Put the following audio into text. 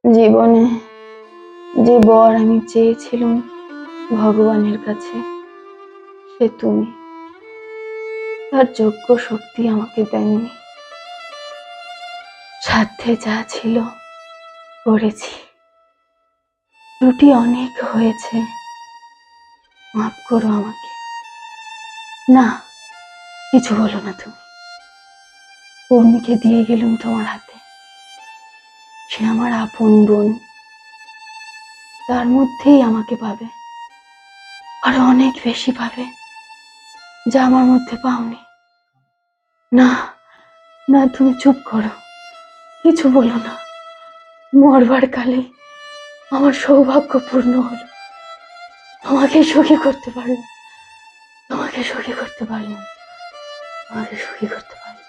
জীবনে যে বর আমি চেয়েছিলুম ভগবানের কাছে, সে তুমি। তার যোগ্য শক্তি আমাকে দেননি। সাধ্যে যা ছিল করেছি। ত্রুটি অনেক হয়েছে, মাফ করো আমাকে। না, কিছু বলো না তুমি। উর্মিকে দিয়ে গেলুম তোমার হাতে। সে আমার আপন বোন। তার মধ্যেই আমাকে পাবে, আরো অনেক বেশি পাবে, যা আমার মধ্যে পাওনি। না না, তুমি চুপ করো, কিছু বলো না। মরবার কালে আমার সৌভাগ্য পূর্ণ হলো। তোমাকে সুখী করতে পারলাম, তোমাকে সুখী করতে পারলাম, তোমাকে সুখী করতে পারলাম।